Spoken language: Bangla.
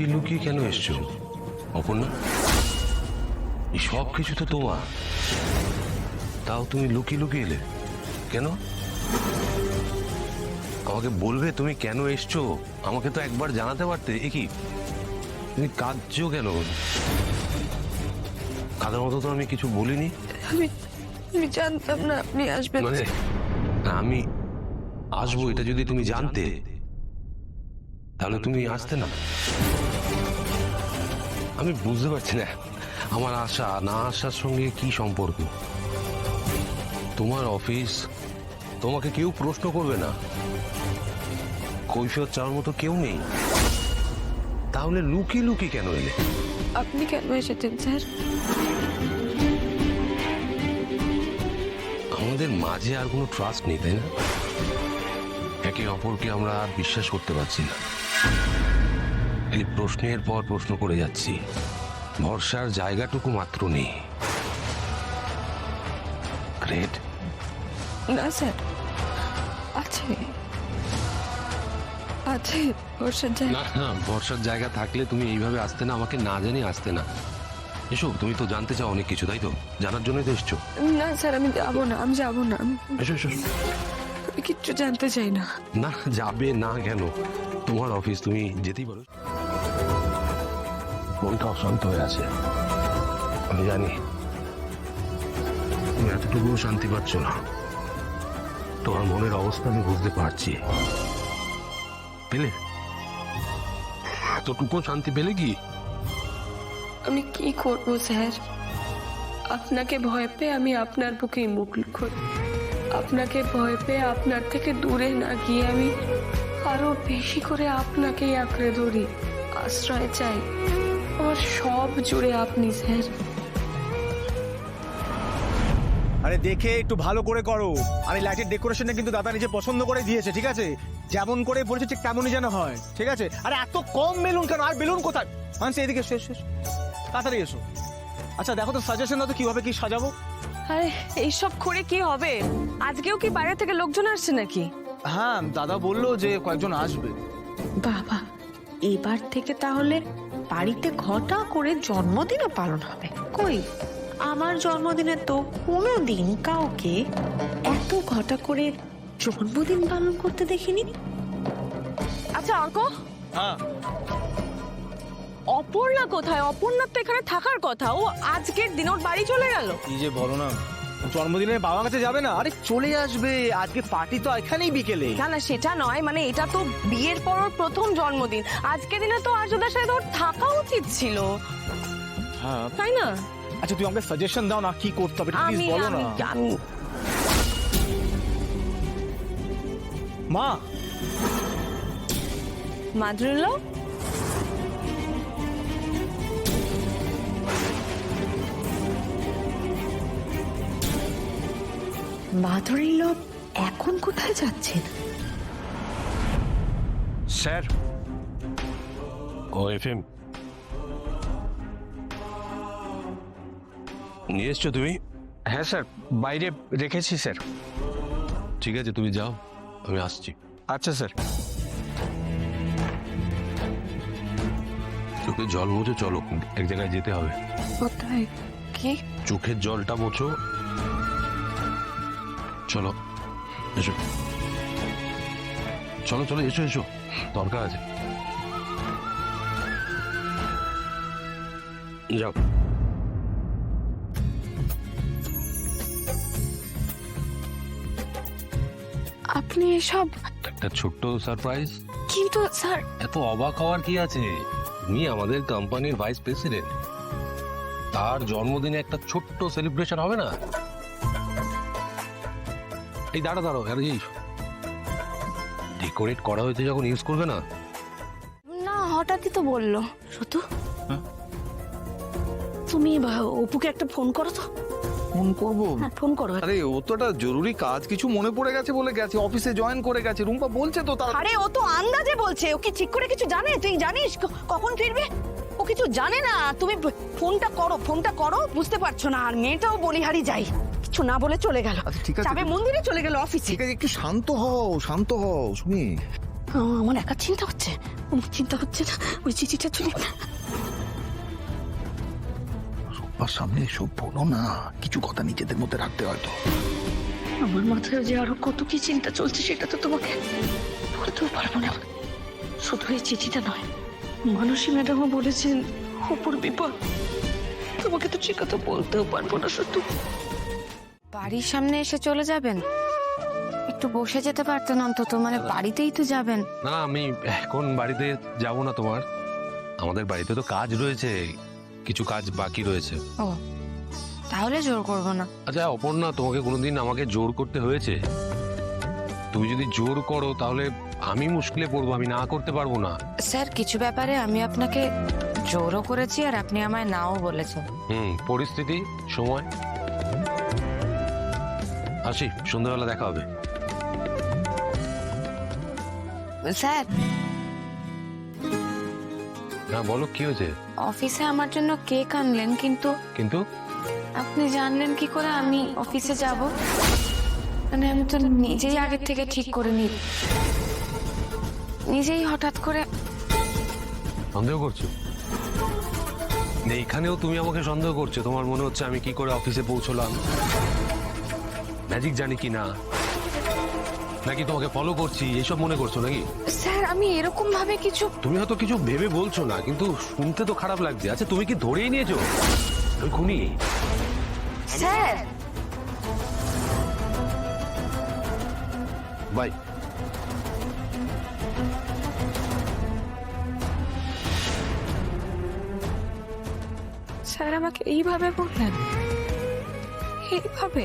লুকিয়ে লুকিয়ে কেন এসছো অপর্ণা? এই সব কিছু তো তোমার, তাও তুমি লুকিয়ে লুকিয়ে এলে কেন? আমাকে বলবে তুমি কেন এসছো? আমাকে তো একবার জানাতে পারতে। এ কি তুমি কাঁদছো কেন? কাঁদার মতো তো আমি কিছু বলিনি। আমি জানতাম না আপনি আসবেন। মানে আমি আসবো এটা যদি তুমি জানতে তাহলে তুমি আসতে না। আমি বুঝতে পারছি না আমার আশা না আসার সঙ্গে কি সম্পর্ক। তোমার অফিস, তোমাকে কেউ প্রশ্ন করবে না, কৈফিয়ত চাওয়ার মতো কেউ নেই, তাহলে লুকিয়ে লুকিয়ে কেন এলে? আপনি কেন এসেছেন স্যার? আমাদের মাঝে আর কোনো ট্রাস্ট নেই, তাই না? একে অপরকে আমরা আর বিশ্বাস করতে পারছি না। এই প্রশ্নের পর প্রশ্ন করে যাচ্ছি, ভরসার জায়গাটুকু মাত্র নেই। গ্রেট। না স্যার, আছে আছে ভরসার জায়গা। না না, ভরসার জায়গা থাকলে তুমি এইভাবে আসতে না, আমাকে না জানি আসতে না। এসো, তুমি তো জানতে চাও অনেক কিছু, তাই তো? জানার জন্যই তো এসছো। না স্যার, আমি যাবো না, আমি যাবো না। এসো এসো। আমি কিচ্ছু জানতে চাই না। না, যাবে না কেন? তোমার অফিস, তুমি যেতেই পারো। মনটা অশান্ত হয়ে আছে, আমি জানি। তুমি এতটুকু শান্তি পাচ্ছ না। তোমার মনের অবস্থা আমি বুঝতে পারছি। পেলে এতটুকু শান্তি পেলে কি? আমি কি করব স্যার? আপনাকে ভয় পেয়ে আমি আপনার বুকে মুখ লুকোই। আপনাকে ভয় পেয়ে আপনার থেকে দূরে না গিয়ে আমি আরো বেশি করে আপনাকেই আঁকড়ে ধরি, আশ্রয় চাই। আমার সব জুড়ে আপনি স্যার। আরে দেখে একটু ভালো করে করো। আর এই লাইটের ডেকোরেশনটা কিন্তু দাদা নিজে পছন্দ করে দিয়েছে, ঠিক আছে? যেমন করে বলেছে ঠিক তেমনই যেন হয়, ঠিক আছে? আরে এত কম বেলুন কেন? আর বেলুন কোথায়? মানছি এদিকে শেষ শেষ তাড়াতাড়ি এসো। আচ্ছা দেখো তো, সাজেশন দাও তো কিভাবে কি সাজাবো। আরে এইসব করে কি হবে? আজকেও কি বাইরে থেকে লোকজন আসছে নাকি? হ্যাঁ, দাদা বললো যে কয়েকজন আসবে। বাবা, এবার থেকে তাহলে বাড়িতে ঘটা করে জন্মদিনও পালন হবে। কই, আমার জন্মদিনে তো কোনোদিন কাউকে এত ঘটা করে জন্মদিন পালন করতে দেখিনি। আচ্ছা অর্ক, হ্যাঁ, অপর্ণা কোথায়? অপর্ণার তো এখানে থাকার কথা। ও আজকের দিন ওর বাড়ি চলে গেল। কি যে বলো না, জন্মদিনে বাবার কাছে যাবে না? আরে চলে আসবে, আজকে পার্টি তো এখানেই বিকেলে। না না, সেটা নয়, মানে এটা তো বিয়ের পর ওর প্রথম জন্মদিন। আজকে দিনে তো আর্যদার সাথে ওর থাকা উচিত ছিল, হ্যাঁ, তাই না? আচ্ছা তুমি আমাকে সাজেশন দাও না, কি করতে হবে প্লিজ আমি বলো না। আমি মা, মাদ্রুল্লাহ, মাধুরী লোক এখন কোথায় যাচ্ছেন? স্যার, ও এফএম নিয়ে এসছো তুমি? হ্যাঁ স্যার, বাইরে রেখেছি স্যার। ঠিক আছে, তুমি যাও, আমি আসছি। আচ্ছা স্যার। চোখে জল মুছো, চলো এক জায়গায় যেতে হবে। কোথায়? কি? চোখের জলটা মোছো, চলো এসো। চলো চলো, এসো এসো, দরকার আছে। যাও। আপনি এসব? একটা ছোট্ট সারপ্রাইজ। কিন্তু স্যার, এত অবাক হওয়ার কি আছে? তুমি আমাদের কোম্পানির ভাইস প্রেসিডেন্ট, তার জন্মদিনে একটা ছোট্ট সেলিব্রেশন হবে না? এই দাঁড়া দাঁড়ো, ডেকোরেট করা হয়েছে, যখন ইউজ করবে না। না হঠাৎই তো বললো। সতু, তুমি অপুকে একটা ফোন করো তো। ফোন করবো? হ্যাঁ, ফোন করো। আরে ও তো একটা জরুরি কাজ কিছু মনে পড়ে গেছে বলে গেছে, অফিসে জয়েন করে গেছে। রুম্পা বলছে তো তার। আরে ও তো আন্দাজে বলছে, ও কি ঠিক করে কিছু জানে? তুই জানিস কখন ফিরবে? ও কিছু জানে না। তুমি ফোনটা করো, বুঝতে পারছো না? আর মেয়েটাও বলিহারি যাই, কিছু না বলে চলে গেল। আচ্ছা ঠিক আছে, যাবে মন্দিরে, চলে গেল অফিসে। ঠিক আছে, একটু শান্ত হও, শান্ত হও সুমি। আমার একা চিন্তা হচ্ছে, আমার চিন্তা হচ্ছে না ওই চিঠিটা চলে। আর সামনে এসব বলো না, কিছু কথা নিজেদের মধ্যে রাখতে হয়তো। আমার মাথায় যে আরো কত কি চিন্তা চলছে সেটা তো তোমাকে বলতেও পারবো না। শুধু এই চিঠিটা নয়, মানসী ম্যাডামও বলেছেন অপুর বিপদ। তোমাকে তো ঠিক কথা বলতেও পারবো না শুধু। বাড়ির সামনে এসে চলে যাবেন? একটু বসে যেতে পারতেন অন্তত, মানে বাড়িতেই তো যাবেন। না, আমি এখন বাড়িতে যাব না তোমার। আমাদের বাড়িতে তো কাজ রয়েছে, কিছু কাজ বাকি রয়েছে। ও, তাহলে জোর করবো না। আচ্ছা অপর্ণা, তোমাকে কোনোদিন আমাকে জোর করতে হয়েছে? তুমি যদি জোর করো তাহলে আমি মুশকিলে পড়বো, আমি না করতে পারবো না। স্যার, কিছু ব্যাপারে আমি আপনাকে জোরও করেছি আর আপনি আমায় নাও বলেছেন। পরিস্থিতি, সময়। আসি, সন্ধ্যাবেলা দেখা হবে। স্যার, হ্যাঁ বলো, কি হয়েছে? অফিসে আমার জন্য কেক আনলেন, কিন্তু কিন্তু আপনি জানলেন কি করে আমি অফিসে যাব? মানে আমি তো নিজেই আগের থেকে ঠিক করে নি, নিজেই হঠাৎ করে। সন্দেহ করছো? এইখানেও তুমি আমাকে সন্দেহ করছো? তোমার মনে হচ্ছে আমি কি করে অফিসে পৌঁছলাম, ম্যাজিক জানি কি না, নাকি তোমাকে ফলো করছি এইসব মনে করছো নাকি? স্যার, আমি এরকম ভাবে কিছু। তুমি হয়তো কিছু ভেবে বলছো না, কিন্তু শুনতে তো খারাপ লাগছে। আচ্ছা তুমি কি ধরেই নিয়েছো আমি খুনি? Sir, by. স্যার আমাকে এইভাবে বললেন? এইভাবে?